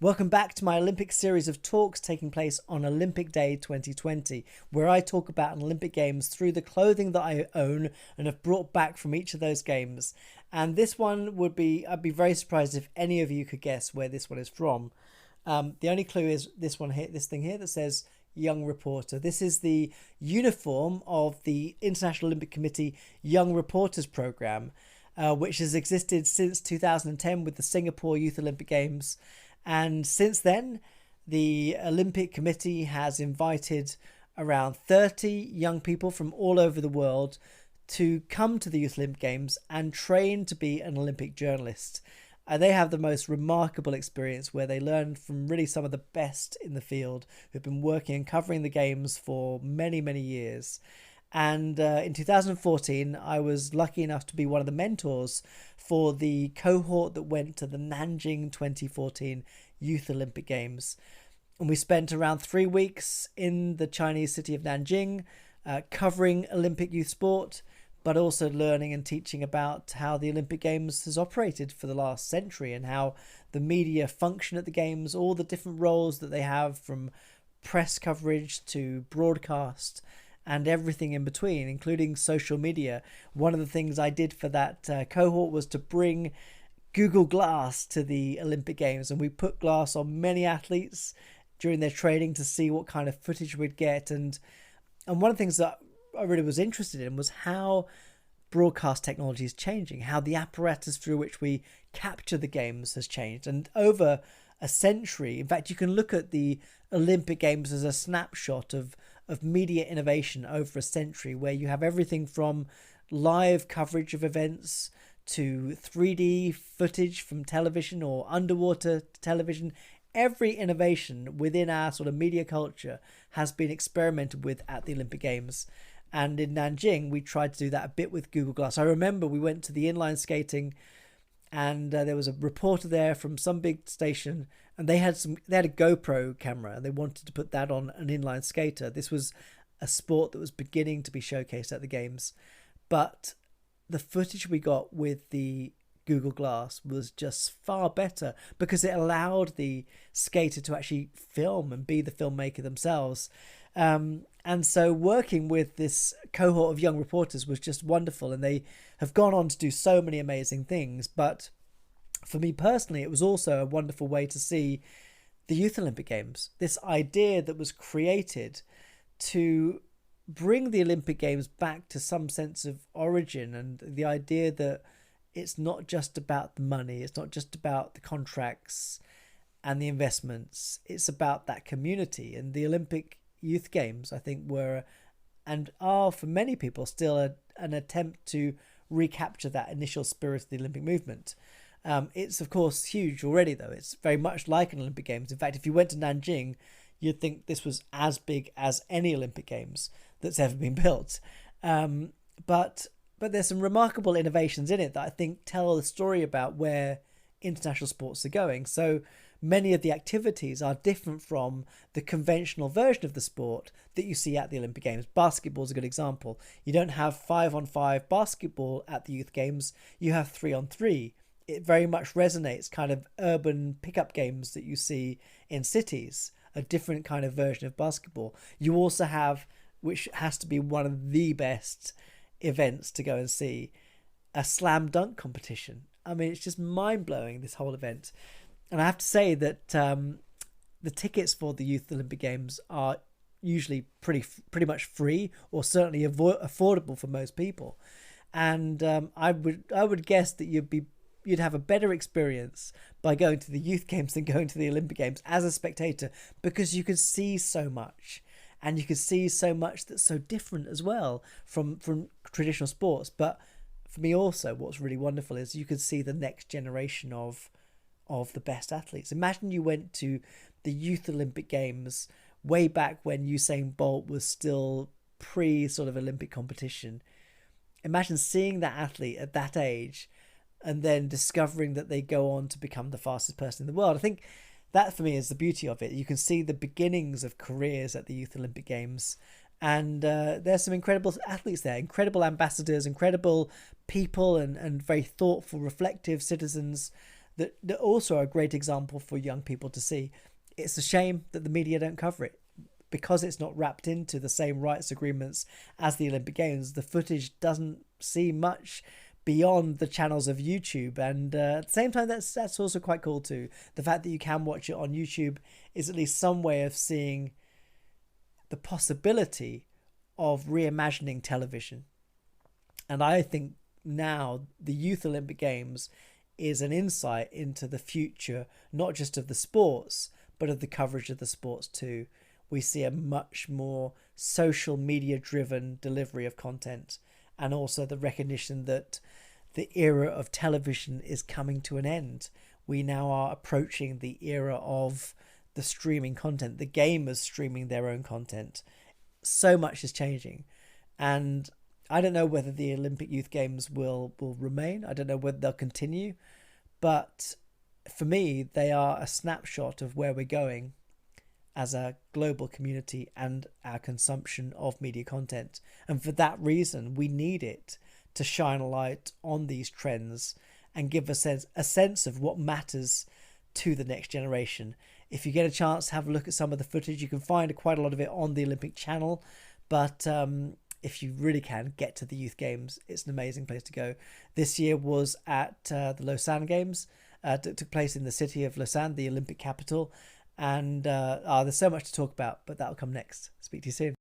Welcome back to my Olympic series of talks taking place on Olympic Day 2020, where I talk about an Olympic Games through the clothing that I own and have brought back from each of those games. And this one I'd be very surprised if any of you could guess where this one is from. The only clue is this one here, this thing here that says Young Reporter. This is the uniform of the International Olympic Committee Young Reporters Programme, which has existed since 2010 with the Singapore Youth Olympic Games. And since then, the Olympic Committee has invited around 30 young people from all over the world to come to the Youth Olympic Games and train to be an Olympic journalist. They have the most remarkable experience where they learn from really some of the best in the field who've been working and covering the Games for many, many years. And in 2014, I was lucky enough to be one of the mentors for the cohort that went to the Nanjing 2014 Youth Olympic Games. And we spent around 3 weeks in the Chinese city of Nanjing, covering Olympic youth sport, but also learning and teaching about how the Olympic Games has operated for the last century and how the media function at the Games, all the different roles that they have, from press coverage to broadcast and everything in between, including social media. One of the things I did for that cohort was to bring Google Glass to the Olympic Games, and we put glass on many athletes during their training to see what kind of footage we'd get. And one of the things that I really was interested in was how broadcast technology is changing, how the apparatus through which we capture the Games has changed. And over a century, in fact, you can look at the Olympic Games as a snapshot of media innovation over a century, where you have everything from live coverage of events to 3D footage from television or underwater television. Every innovation within our sort of media culture has been experimented with at the Olympic Games. And in Nanjing, we tried to do that a bit with Google Glass. I remember we went to the inline skating, and there was a reporter there from some big station, and they had a GoPro camera, and they wanted to put that on an inline skater. This was a sport that was beginning to be showcased at the Games, but the footage we got with the Google Glass was just far better because it allowed the skater to actually film and be the filmmaker themselves. And so working with this cohort of young reporters was just wonderful, and they have gone on to do so many amazing things. But for me personally, it was also a wonderful way to see the Youth Olympic Games, this idea that was created to bring the Olympic Games back to some sense of origin, and the idea that it's not just about the money, it's not just about the contracts and the investments, it's about that community. And the Olympic Youth Games, I think, were and are for many people still an attempt to recapture that initial spirit of the Olympic movement. It's of course huge already, though. It's very much like an Olympic Games. In fact, if you went to Nanjing, you'd think this was as big as any Olympic Games that's ever been built. But there's some remarkable innovations in it that I think tell the story about where international sports are going. So many of the activities are different from the conventional version of the sport that you see at the Olympic Games. Basketball is a good example. You don't have 5-on-5 basketball at the Youth Games. You have 3-on-3. It very much resonates, kind of urban pickup games that you see in cities, a different kind of version of basketball. You also have, which has to be one of the best events to go and see, a slam dunk competition. I mean, it's just mind-blowing, this whole event. And I have to say that the tickets for the Youth Olympic Games are usually pretty much free, or certainly affordable for most people. And I would guess that you'd have a better experience by going to the Youth Games than going to the Olympic Games as a spectator, because you can see so much. And you can see so much that's so different as well from traditional sports. But for me also, what's really wonderful is you can see the next generation of the best athletes. Imagine you went to the Youth Olympic Games way back when Usain Bolt was still pre sort of Olympic competition. Imagine seeing that athlete at that age and then discovering that they go on to become the fastest person in the world. I think that for me is the beauty of it. You can see the beginnings of careers at the Youth Olympic Games, and there's some incredible athletes there, incredible ambassadors, incredible people, and very thoughtful, reflective citizens that also are a great example for young people to see. It's a shame that the media don't cover it because it's not wrapped into the same rights agreements as the Olympic Games. The footage doesn't see much beyond the channels of YouTube, and at the same time, that's also quite cool too. The fact that you can watch it on YouTube is at least some way of seeing the possibility of reimagining television. And I think now the Youth Olympic Games is an insight into the future, not just of the sports, but of the coverage of the sports too. We see a much more social media driven delivery of content, and also the recognition that the era of television is coming to an end. We now are approaching the era of the streaming content, the gamers streaming their own content. So much is changing. And I don't know whether the Olympic Youth Games will remain. I don't know whether they'll continue. But for me, they are a snapshot of where we're going as a global community and our consumption of media content. And for that reason, we need it to shine a light on these trends and give us a sense of what matters to the next generation. If you get a chance to have a look at some of the footage, you can find quite a lot of it on the Olympic channel. But if you really can, get to the Youth Games. It's an amazing place to go. This year was at the Lausanne Games. It took place in the city of Lausanne, the Olympic capital. And there's so much to talk about, but that'll come next. Speak to you soon.